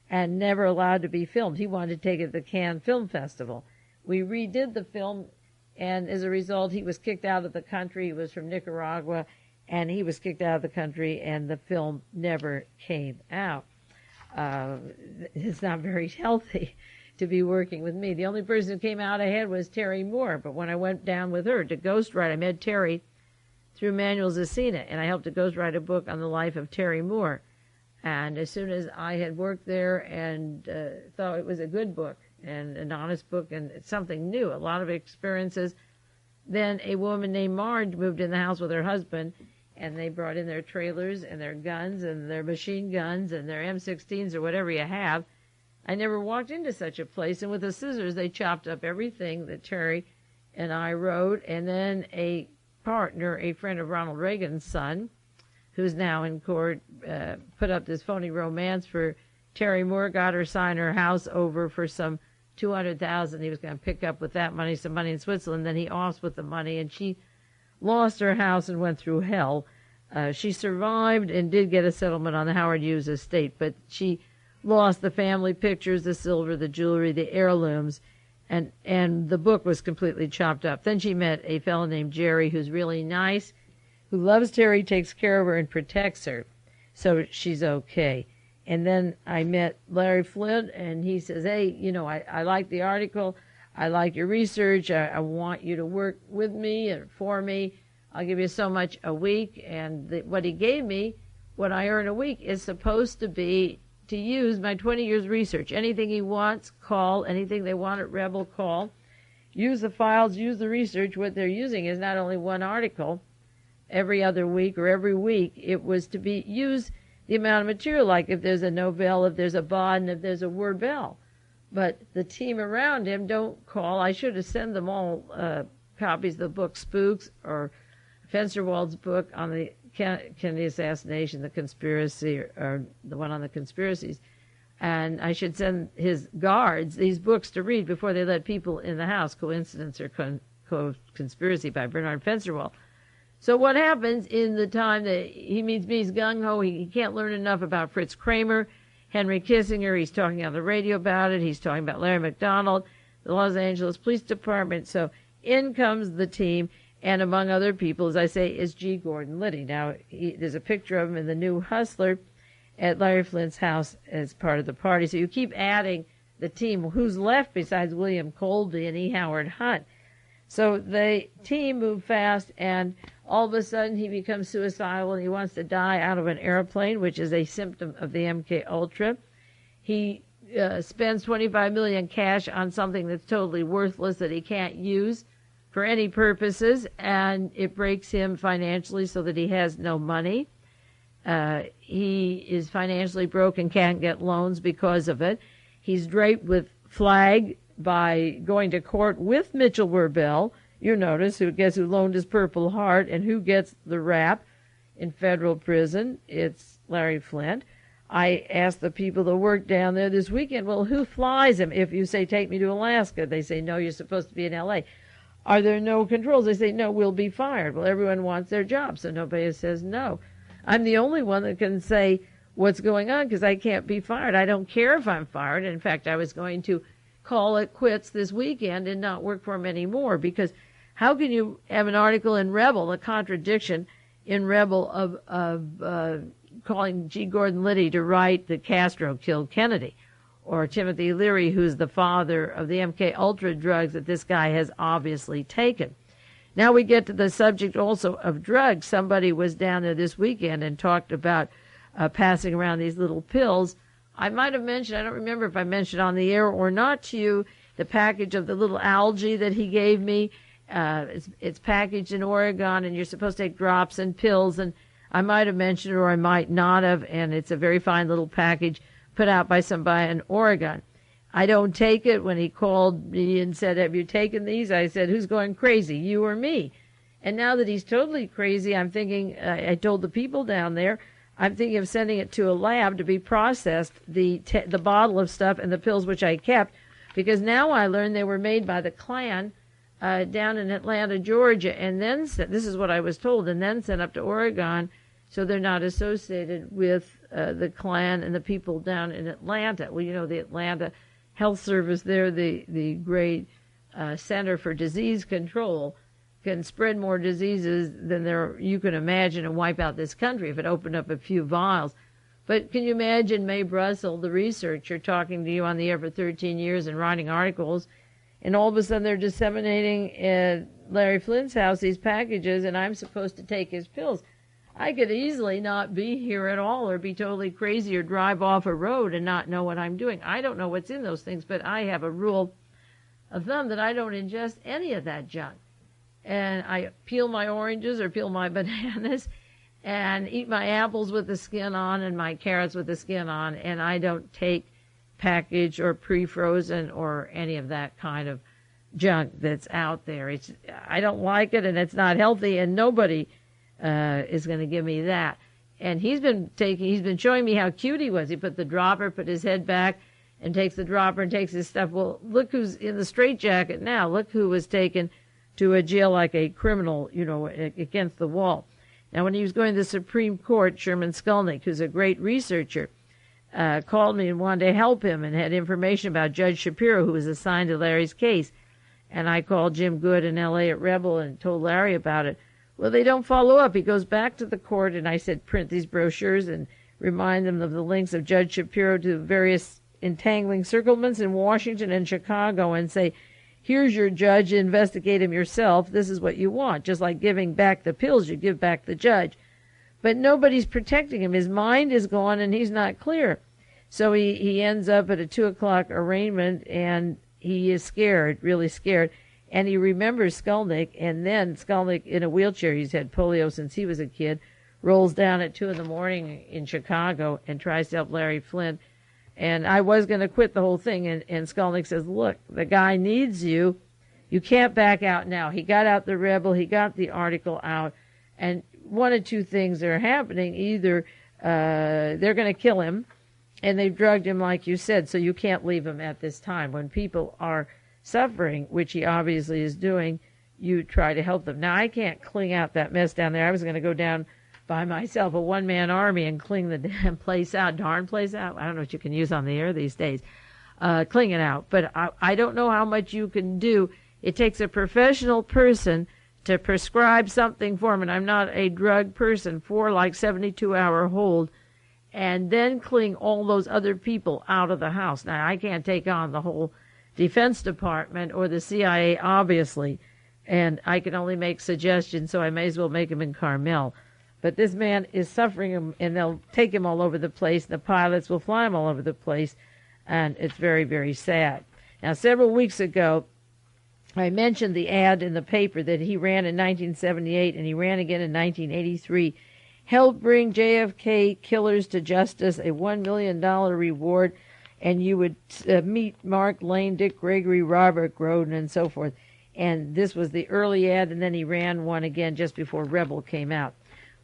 and never allowed to be filmed. He wanted to take it to the Cannes Film Festival. We redid the film, and as a result, he was kicked out of the country. He was from Nicaragua, and he was kicked out of the country, and the film never came out. It's not very healthy to be working with me. The only person who came out ahead was Terry Moore, but when I went down with her to ghostwrite, I met Terry through Manuel Zazina, and I helped to ghostwrite a book on the life of Terry Moore. And as soon as I had worked there and thought it was a good book and an honest book and something new, a lot of experiences, then a woman named Marge moved in the house with her husband, and they brought in their trailers and their guns and their machine guns and their M16s or whatever you have. I never walked into such a place, and with the scissors they chopped up everything that Terry and I wrote, and then a partner, a friend of Ronald Reagan's son, who's now in court, put up this phony romance for Terry Moore, got her sign her house over for some $200,000. He was going to pick up with that money some money in Switzerland. Then he offs with the money, and she lost her house and went through hell. She survived and did get a settlement on the Howard Hughes estate, but she lost the family pictures, the silver, the jewelry, the heirlooms, and the book was completely chopped up. Then she met a fellow named Jerry who's really nice, who loves Terry, takes care of her, and protects her, so she's okay. And then I met Larry Flynn, and he says, hey, you know, I like the article. I like your research. I want you to work with me and for me. I'll give you so much a week. And what he gave me, what I earn a week, is supposed to be to use my 20 years research. Anything he wants, call. Anything they want at Rebel, call. Use the files, use the research. What they're using is not only 1 article every other week or every week. It was to be used the amount of material, like if there's a Nobel, if there's a Bauden, if there's a Word Bell. But the team around him don't call. I should have sent them all copies of the book Spooks, or Fensterwald's book on the Kennedy assassination, the conspiracy, or the one on the conspiracies. And I should send his guards these books to read before they let people in the house, Coincidence or Conspiracy by Bernard Fensterwald. So what happens in the time that he meets me, he's gung-ho, he can't learn enough about Fritz Kramer, Henry Kissinger, he's talking on the radio about it, he's talking about Larry McDonald, the Los Angeles Police Department. So in comes the team, and among other people, as I say, is G. Gordon Liddy. Now, there's a picture of him in the New Hustler at Larry Flint's house as part of the party. So you keep adding the team. Who's left besides William Colby and E. Howard Hunt? So the team moved fast, and all of a sudden he becomes suicidal and he wants to die out of an airplane, which is a symptom of the MK Ultra. He spends $25 million cash on something that's totally worthless that he can't use for any purposes, and it breaks him financially so that he has no money. He is financially broke and can't get loans because of it. He's draped with flag by going to court with Mitchell Werbell. You notice who loaned his Purple Heart and who gets the rap in federal prison. It's Larry Flint. I asked the people that work down there this weekend, well, who flies him? If you say, take me to Alaska, they say, no, you're supposed to be in L.A. Are there no controls? They say, no, we'll be fired. Well, everyone wants their job, so nobody says no. I'm the only one that can say what's going on because I can't be fired. I don't care if I'm fired. In fact, I was going to call it quits this weekend and not work for him anymore, because how can you have an article in Rebel, a contradiction in Rebel of calling G. Gordon Liddy to write that Castro killed Kennedy, or Timothy Leary, who's the father of the MK Ultra drugs that this guy has obviously taken. Now we get to the subject also of drugs. Somebody was down there this weekend and talked about passing around these little pills. I might have mentioned, I don't remember if I mentioned on the air or not to you, the package of the little algae that he gave me. It's packaged in Oregon, and you're supposed to take drops and pills, and I might have mentioned it or I might not have, and it's a very fine little package put out by somebody in Oregon. I don't take it. When he called me and said, have you taken these? I said, who's going crazy, you or me? And now that he's totally crazy, I'm thinking, I told the people down there, I'm thinking of sending it to a lab to be processed, the bottle of stuff and the pills which I kept, because now I learned they were made by the Klan down in Atlanta, Georgia, and then this is what I was told, and then sent up to Oregon, so they're not associated with the Klan and the people down in Atlanta. Well, you know, the Atlanta Health Service there, the great Center for Disease Control, can spread more diseases than you can imagine and wipe out this country if it opened up a few vials. But can you imagine Mae Brussell, the researcher, talking to you on the air for 13 years and writing articles, and all of a sudden they're disseminating at Larry Flint's house these packages, and I'm supposed to take his pills. I could easily not be here at all, or be totally crazy, or drive off a road and not know what I'm doing. I don't know what's in those things, but I have a rule of thumb that I don't ingest any of that junk. And I peel my oranges or peel my bananas and eat my apples with the skin on and my carrots with the skin on, and I don't take packaged or pre-frozen or any of that kind of junk that's out there. I don't like it, and it's not healthy, and nobody is going to give me that. And he's been showing me how cute he was. He put his head back and takes the dropper and takes his stuff. Well, look who's in the straitjacket now. Look who was taken to a jail like a criminal, against the wall. Now, when he was going to the Supreme Court, Sherman Skulnick, who's a great researcher, called me and wanted to help him and had information about Judge Shapiro, who was assigned to Larry's case. And I called Jim Good in L.A. at Rebel and told Larry about it. Well, they don't follow up. He goes back to the court, and I said, print these brochures and remind them of the links of Judge Shapiro to various entangling circlements in Washington and Chicago, and say, here's your judge, investigate him yourself. This is what you want. Just like giving back the pills, you give back the judge. But nobody's protecting him. His mind is gone, and he's not clear. So he ends up at a 2 o'clock arraignment, and he is scared, really scared. And he remembers Skulnick, and then Skulnick in a wheelchair, he's had polio since he was a kid, rolls down at 2 in the morning in Chicago and tries to help Larry Flint. And I was going to quit the whole thing. And Skolnick says, look, the guy needs you. You can't back out now. He got out the Rebel. He got the article out. And one of two things are happening. Either they're going to kill him, and they've drugged him, like you said, so you can't leave him at this time. When people are suffering, which he obviously is doing, you try to help them. Now, I can't clean out that mess down there. I was going to go down by myself, a one-man army, and clean the damn place out, darn place out. I don't know what you can use on the air these days. Clean it out. But I don't know how much you can do. It takes a professional person to prescribe something for him, and I'm not a drug person, for like 72-hour hold, and then clean all those other people out of the house. Now, I can't take on the whole Defense Department or the CIA, obviously, and I can only make suggestions, so I may as well make them in Carmel. But this man is suffering, and they'll take him all over the place. The pilots will fly him all over the place, and it's very, very sad. Now, several weeks ago, I mentioned the ad in the paper that he ran in 1978, and he ran again in 1983. Help bring JFK killers to justice, a $1 million reward, and you would meet Mark Lane, Dick Gregory, Robert Groden, and so forth. And this was the early ad, and then he ran one again just before Rebel came out.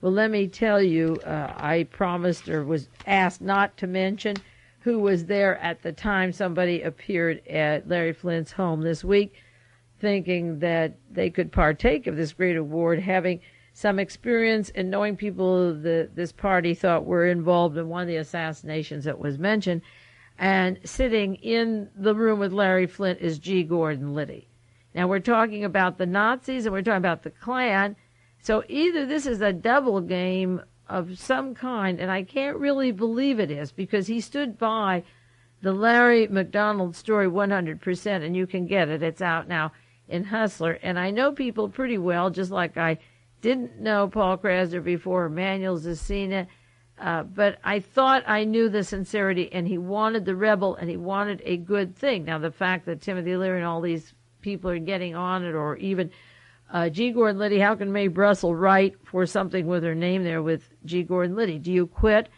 Well, let me tell you, I promised or was asked not to mention who was there at the time somebody appeared at Larry Flint's home this week, thinking that they could partake of this great award, having some experience in knowing people that this party thought were involved in one of the assassinations that was mentioned. And sitting in the room with Larry Flint is G. Gordon Liddy. Now, we're talking about the Nazis and we're talking about the Klan. So either this is a double game of some kind, and I can't really believe it is, because he stood by the Larry McDonald story 100%, and you can get it. It's out now in Hustler. And I know people pretty well, just like I didn't know Paul Krasner before, Manuel Zecina, but I thought I knew the sincerity, and he wanted the Rebel, and he wanted a good thing. Now, the fact that Timothy Leary and all these people are getting on it, or even G. Gordon Liddy, how can Mae Brussell write for something with her name there with G. Gordon Liddy? Do you quit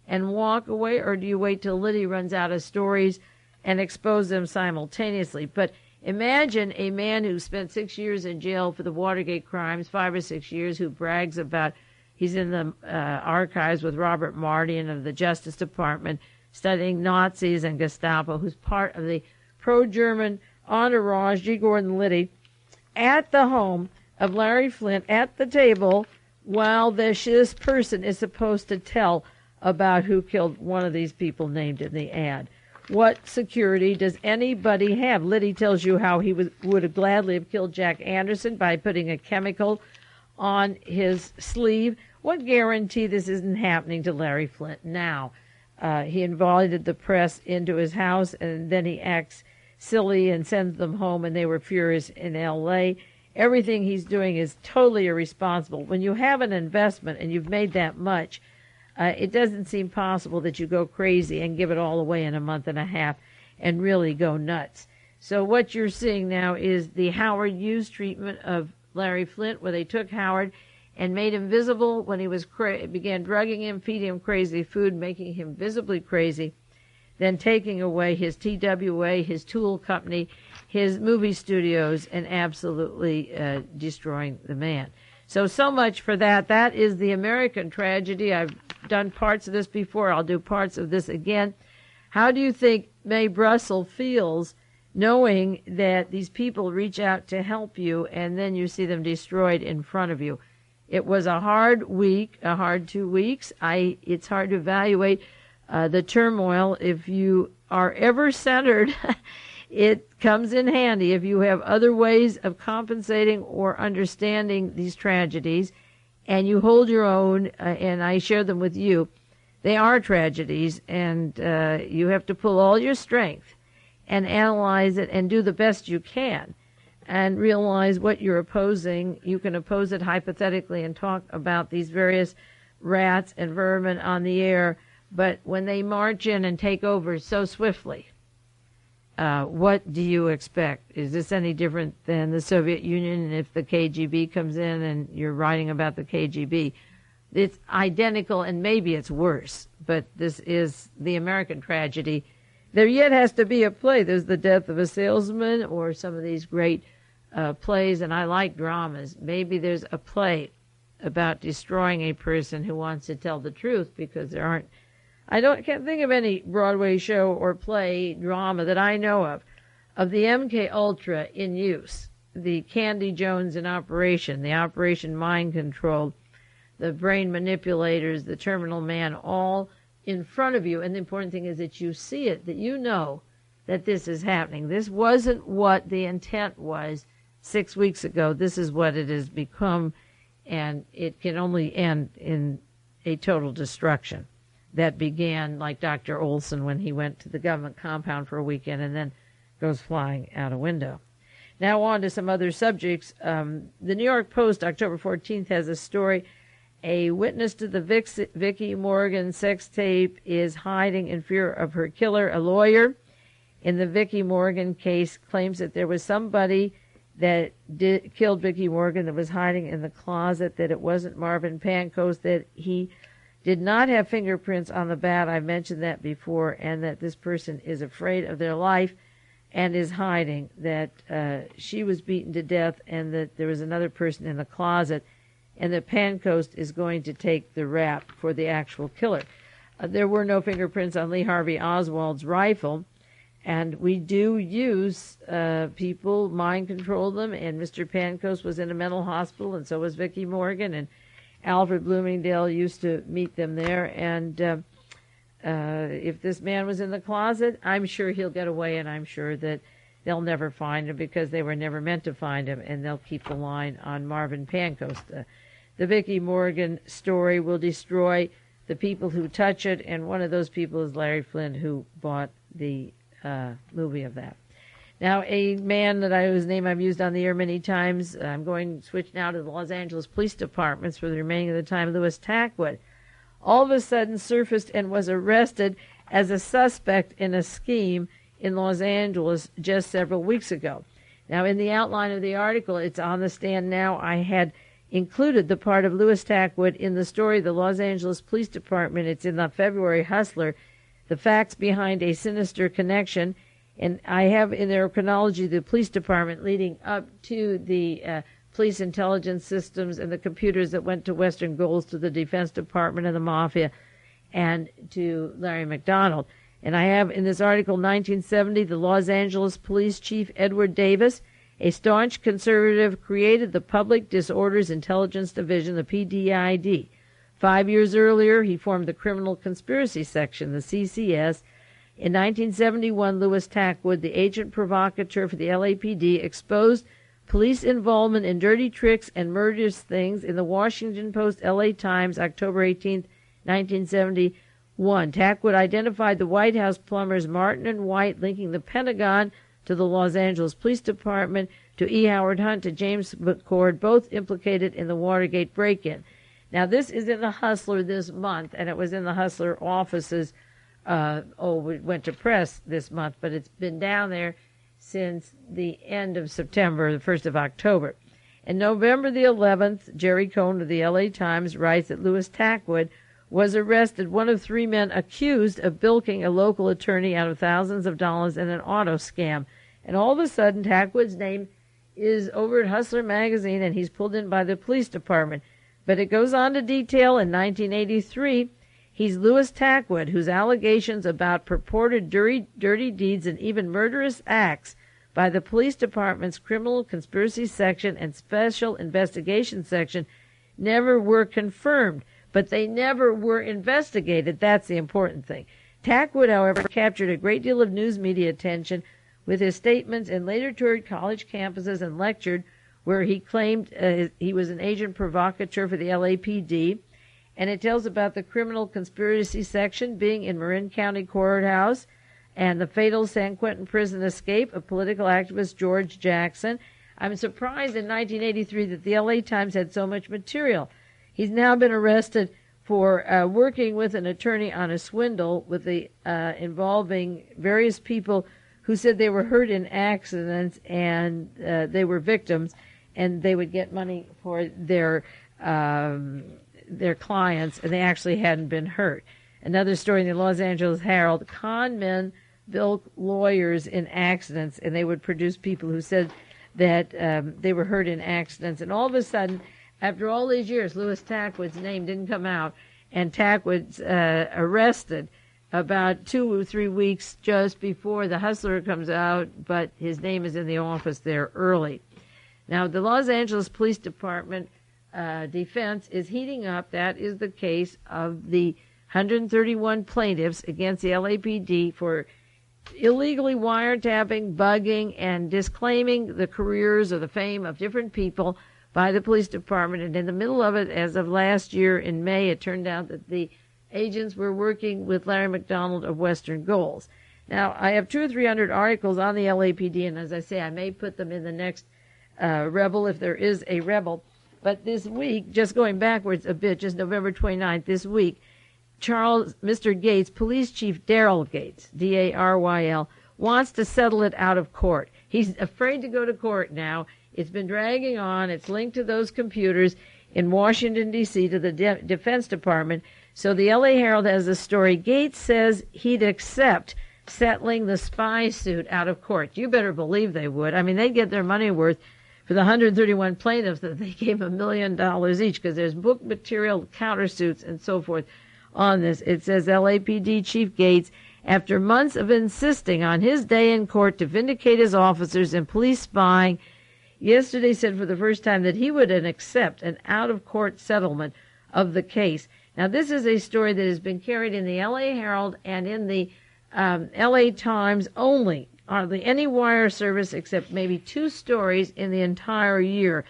and walk away, or do you wait till Liddy runs out of stories and expose them simultaneously? But imagine a man who spent 6 years in jail for the Watergate crimes, 5 or 6 years, who brags about he's in the archives with Robert Mardian of the Justice Department studying Nazis and Gestapo, who's part of the pro-German entourage, G. Gordon Liddy, at the home of Larry Flint at the table while this person is supposed to tell about who killed one of these people named in the ad. What security does anybody have? Liddy tells you how he would have gladly have killed Jack Anderson by putting a chemical on his sleeve. What guarantee this isn't happening to Larry Flint now? He invited the press into his house, and then he acts silly and sends them home, and they were furious in L.A. Everything he's doing is totally irresponsible. When you have an investment and you've made that much, it doesn't seem possible that you go crazy and give it all away in a month and a half and really go nuts. So what you're seeing now is the Howard Hughes treatment of Larry Flint, where they took Howard and made him visible when he was began drugging him, feeding him crazy food, making him visibly crazy, then taking away his TWA, his tool company, his movie studios, and absolutely destroying the man. So much for that. That is the American tragedy. I've done parts of this before. I'll do parts of this again. How do you think Mae Brussell feels knowing that these people reach out to help you and then you see them destroyed in front of you? It was a hard week, a hard 2 weeks. It's hard to evaluate the turmoil. If you are ever centered, it comes in handy if you have other ways of compensating or understanding these tragedies, and you hold your own, and I share them with you. They are tragedies, and you have to pull all your strength and analyze it and do the best you can and realize what you're opposing. You can oppose it hypothetically and talk about these various rats and vermin on the air, but when they march in and take over so swiftly, what do you expect? Is this any different than the Soviet Union? If the KGB comes in and you're writing about the KGB, it's identical, and maybe it's worse, but this is the American tragedy. There yet has to be a play. There's The Death of a Salesman, or some of these great plays, and I like dramas. Maybe there's a play about destroying a person who wants to tell the truth, because there aren't, can't think of any Broadway show or play drama that I know of the MK Ultra in use, the Candy Jones in operation, the Operation Mind Control, the brain manipulators, the terminal man, all in front of you. And the important thing is that you see it, that you know that this is happening. This wasn't what the intent was 6 weeks ago. This is what it has become, and it can only end in a total destruction that began like Dr. Olson when he went to the government compound for a weekend and then goes flying out a window. Now on to some other subjects. The New York Post, October 14th, has a story. A witness to the Vicki Morgan sex tape is hiding in fear of her killer. A lawyer in the Vicki Morgan case claims that there was somebody that killed Vicki Morgan that was hiding in the closet, that it wasn't Marvin Pancoast, that he did not have fingerprints on the bat. I mentioned that before, and that this person is afraid of their life and is hiding, that she was beaten to death, and that there was another person in the closet, and that Pancoast is going to take the rap for the actual killer. There were no fingerprints on Lee Harvey Oswald's rifle, and we do use people, mind control them, and Mr. Pancoast was in a mental hospital, and so was Vicki Morgan, and Alfred Bloomingdale used to meet them there, and if this man was in the closet, I'm sure he'll get away, and I'm sure that they'll never find him, because they were never meant to find him, and they'll keep the line on Marvin Pancoast. The Vicki Morgan story will destroy the people who touch it, and one of those people is Larry Flynn, who bought the movie of that. Now, a man whose name I've used on the air many times, I'm going to switch now to the Los Angeles Police Departments for the remaining of the time. Louis Tackwood all of a sudden surfaced and was arrested as a suspect in a scheme in Los Angeles just several weeks ago. Now, in the outline of the article, it's on the stand now. I had included the part of Louis Tackwood in the story of the Los Angeles Police Department. It's in the February Hustler, the facts behind a sinister connection. And I have in their chronology the police department leading up to the police intelligence systems and the computers that went to Western Goals, to the Defense Department and the Mafia, and to Larry McDonald. And I have in this article, 1970, the Los Angeles Police Chief Edward Davis, a staunch conservative, created the Public Disorders Intelligence Division, the PDID. 5 years earlier, he formed the Criminal Conspiracy Section, the CCS. In 1971, Louis Tackwood, the agent provocateur for the LAPD, exposed police involvement in dirty tricks and murderous things in the Washington Post LA Times, October 18, 1971. Tackwood identified the White House plumbers Martin and White, linking the Pentagon to the Los Angeles Police Department, to E. Howard Hunt, to James McCord, both implicated in the Watergate break-in. Now, this is in the Hustler this month, and it was in the Hustler offices. It went to press this month, but it's been down there since the end of September, the 1st of October. And November the 11th, Jerry Cohn of the LA Times writes that Louis Tackwood was arrested, one of three men accused of bilking a local attorney out of thousands of dollars in an auto scam. And all of a sudden, Tackwood's name is over at Hustler magazine, and he's pulled in by the police department. But it goes on to detail in 1983, he's Louis Tackwood, whose allegations about purported dirty deeds and even murderous acts by the police department's Criminal Conspiracy Section and Special Investigation Section never were confirmed, but they never were investigated. That's the important thing. Tackwood, however, captured a great deal of news media attention with his statements, and later toured college campuses and lectured, where he claimed he was an agent provocateur for the LAPD. And it tells about the Criminal Conspiracy Section being in Marin County Courthouse, and the fatal San Quentin prison escape of political activist George Jackson. I'm surprised in 1983 that the LA Times had so much material. He's now been arrested for working with an attorney on a swindle with the involving various people who said they were hurt in accidents, and they were victims, and they would get money for their their clients, and they actually hadn't been hurt. Another story in the Los Angeles Herald, con men bilk lawyers in accidents, and they would produce people who said that they were hurt in accidents. And all of a sudden, after all these years, Louis Tackwood's name didn't come out, and Tackwood's arrested about 2 or 3 weeks just before The Hustler comes out, but his name is in the office there early. Now, the Los Angeles Police Department defense is heating up. That is the case of the 131 plaintiffs against the LAPD for illegally wiretapping, bugging, and disclaiming the careers or the fame of different people by the police department. And in the middle of it, as of last year in May, it turned out that the agents were working with Larry McDonald of Western Goals. Now, I have 200 or 300 articles on the LAPD, and as I say, I may put them in the next Rebel if there is a Rebel. But this week, just going backwards a bit, just November 29th, this week, Mr. Gates, Police Chief Daryl Gates, D-A-R-Y-L, wants to settle it out of court. He's afraid to go to court now. It's been dragging on. It's linked to those computers in Washington, D.C., to the Defense Department. So the L.A. Herald has a story. Gates says he'd accept settling the spy suit out of court. You better believe they would. I mean, they'd get their money worth for the 131 plaintiffs that they gave $1 million each, because there's book material, countersuits, and so forth on this. It says LAPD Chief Gates, after months of insisting on his day in court to vindicate his officers in police spying, yesterday said for the first time that he would accept an out-of-court settlement of the case. Now, this is a story that has been carried in the L.A. Herald and in the L.A. Times only, hardly any wire service except maybe 2 stories in the entire year.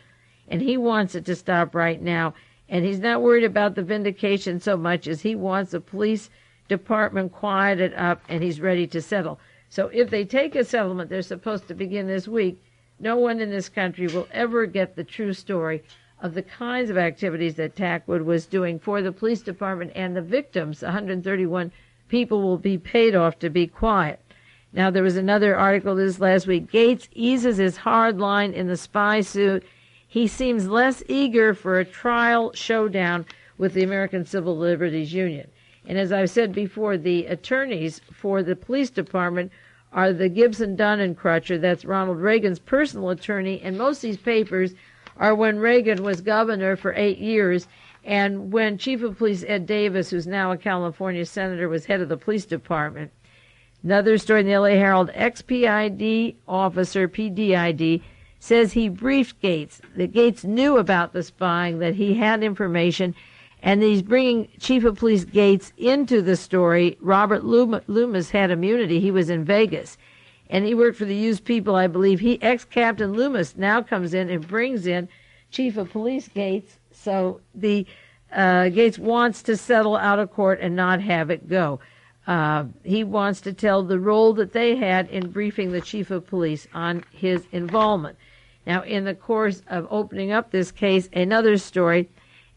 And he wants it to stop right now. And he's not worried about the vindication so much as he wants the police department quieted up, and he's ready to settle. So if they take a settlement, they're supposed to begin this week, no one in this country will ever get the true story of the kinds of activities that Tackwood was doing for the police department, and the victims, 131 people, will be paid off to be quiet. Now, there was another article this last week. Gates eases his hard line in the spy suit. He seems less eager for a trial showdown with the American Civil Liberties Union. And as I've said before, the attorneys for the police department are the Gibson, Dunn and Crutcher. That's Ronald Reagan's personal attorney. And most of these papers are when Reagan was governor for 8 years, and when Chief of Police Ed Davis, who's now a California senator, was head of the police department. Another story in the L.A. Herald, ex-PID officer, PDID, says he briefed Gates, that Gates knew about the spying, that he had information, and he's bringing Chief of Police Gates into the story. Robert Loomis had immunity. He was in Vegas, and he worked for the used people, I believe. Ex-Captain Loomis now comes in and brings in Chief of Police Gates. So the Gates wants to settle out of court and not have it go. He wants to tell the role that they had in briefing the Chief of Police on his involvement. Now, in the course of opening up this case, another story,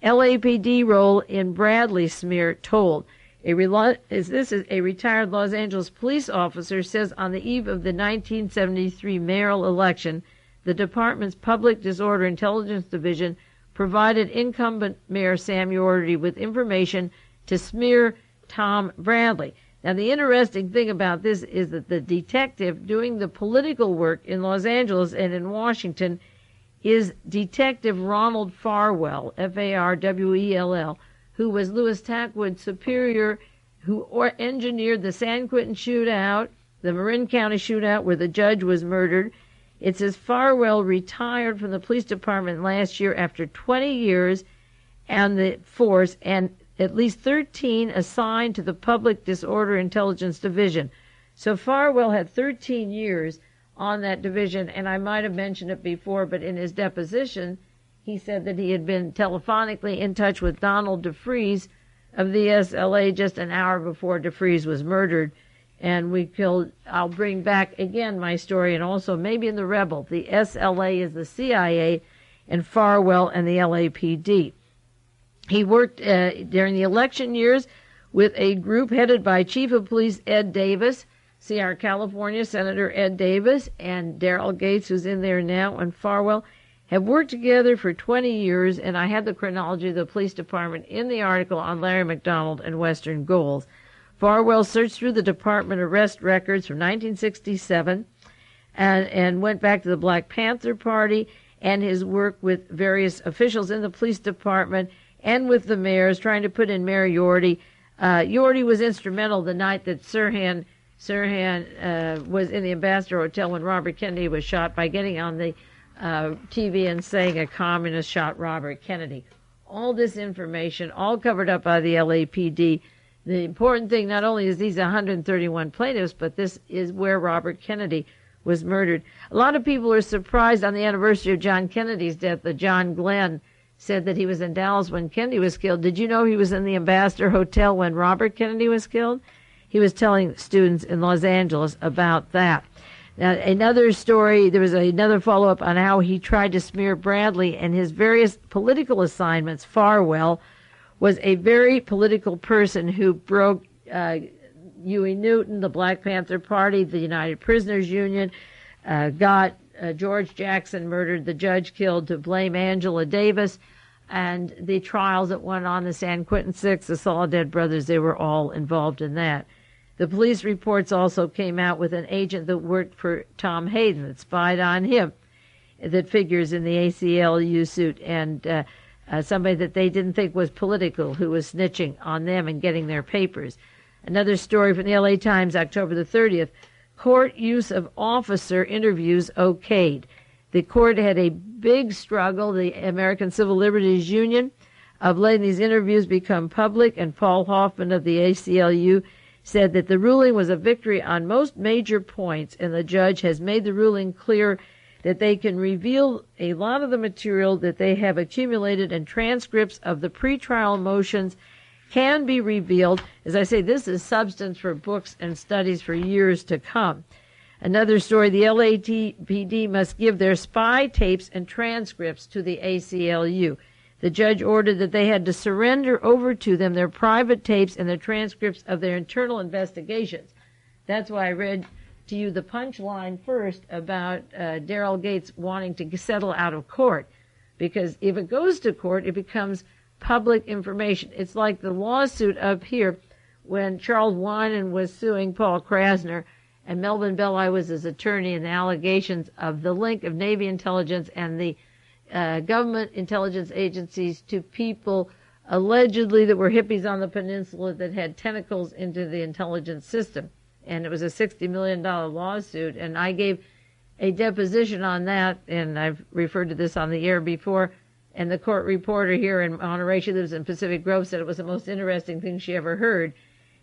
LAPD role in Bradley smear told. This is a retired Los Angeles police officer says on the eve of the 1973 mayoral election, the department's Public Disorder Intelligence Division provided incumbent Mayor Sam Yorty with information to smear Tom Bradley. Now, the interesting thing about this is that the detective doing the political work in Los Angeles and in Washington is Detective Ronald Farwell, F-A-R-W-E-L-L, who was Louis Tackwood's superior, who engineered the San Quentin shootout, the Marin County shootout where the judge was murdered. It says Farwell retired from the police department last year after 20 years and the force, and at least 13 assigned to the Public Disorder Intelligence Division. So Farwell had 13 years on that division, and I might have mentioned it before, but in his deposition, he said that he had been telephonically in touch with Donald DeFreeze of the SLA just an hour before DeFreeze was murdered, and we killed. I'll bring back again my story, and also maybe in the Rebel, the SLA is the CIA, and Farwell and the LAPD. He worked during the election years with a group headed by Chief of Police Ed Davis, see our California Senator Ed Davis, and Daryl Gates, who's in there now, and Farwell. have worked together for 20 years, and I had the chronology of the police department in the article on Larry McDonald and Western Goals. Farwell searched through the department arrest records from 1967 and went back to the Black Panther Party and his work with various officials in the police department and with the mayors, trying to put in Mayor Yorty. Yorty was instrumental the night that Sirhan was in the Ambassador Hotel when Robert Kennedy was shot by getting on the TV and saying a communist shot Robert Kennedy. All this information, all covered up by the LAPD. The important thing, not only is these 131 plaintiffs, but this is where Robert Kennedy was murdered. A lot of people are surprised on the anniversary of John Kennedy's death that John Glenn said that he was in Dallas when Kennedy was killed. Did you know he was in the Ambassador Hotel when Robert Kennedy was killed? He was telling students in Los Angeles about that. Now, another story, there was another follow-up on how he tried to smear Bradley and his various political assignments. Farwell was a very political person who broke Huey Newton, the Black Panther Party, the United Prisoners Union, got George Jackson murdered, the judge killed to blame Angela Davis, and the trials that went on, the San Quentin Six, the Soledad brothers, they were all involved in that. The police reports also came out with an agent that worked for Tom Hayden that spied on him, that figures in the ACLU suit, and somebody that they didn't think was political who was snitching on them and getting their papers. Another story from the LA Times, October the 30th, court use of officer interviews okayed. The court had a big struggle, the American Civil Liberties Union, of letting these interviews become public, and Paul Hoffman of the ACLU said that the ruling was a victory on most major points, and the judge has made the ruling clear that they can reveal a lot of the material that they have accumulated, and transcripts of the pretrial motions can be revealed. As I say, this is substance for books and studies for years to come. Another story, the LAPD must give their spy tapes and transcripts to the ACLU. The judge ordered that they had to surrender over to them their private tapes and the transcripts of their internal investigations. That's why I read to you the punchline first about Daryl Gates wanting to settle out of court, because if it goes to court, it becomes public information. It's like the lawsuit up here when Charles Winan was suing Paul Krasner, and Melvin Belli was his attorney, and the allegations of the link of Navy intelligence and the government intelligence agencies to people allegedly that were hippies on the peninsula that had tentacles into the intelligence system. And it was a $60 million lawsuit, and I gave a deposition on that, and I've referred to this on the air before, and the court reporter here in Monterey, she lives in Pacific Grove, said it was the most interesting thing she ever heard.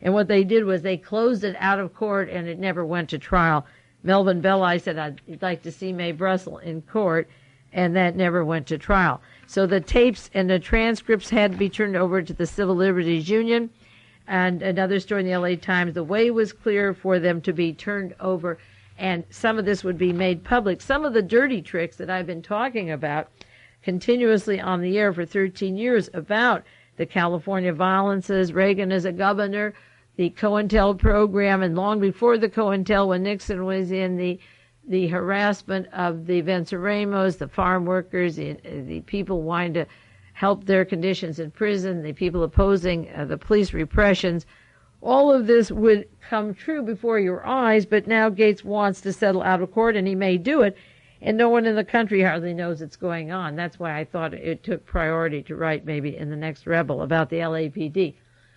And what they did was they closed it out of court, and it never went to trial. Melvin Belli said, I'd like to see Mae Brussell in court, and that never went to trial. So the tapes and the transcripts had to be turned over to the Civil Liberties Union. And another story in the LA Times, the way was clear for them to be turned over, and some of this would be made public. Some of the dirty tricks that I've been talking about continuously on the air for 13 years about the California violences, Reagan as a governor, the COINTEL program, and long before the COINTEL, when Nixon was in the harassment of the Venceremos, the farm workers, the people wanting to help their conditions in prison, the people opposing the police repressions. All of this would come true before your eyes, but now Gates wants to settle out of court, and he may do it, and no one in the country hardly knows it's going on. That's why I thought it took priority to write maybe in the next Rebel about the LAPD.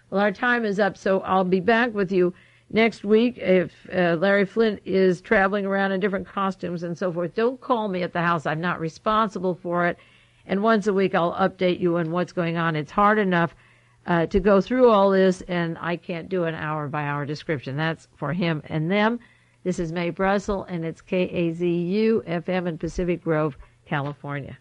Well, our time is up, so I'll be back with you next week. If Larry Flint is traveling around in different costumes and so forth, don't call me at the house. I'm not responsible for it. And once a week, I'll update you on what's going on. It's hard enough to go through all this, and I can't do an hour-by-hour description. That's for him and them. This is Mae Brussell, and it's KAZU-FM in Pacific Grove, California.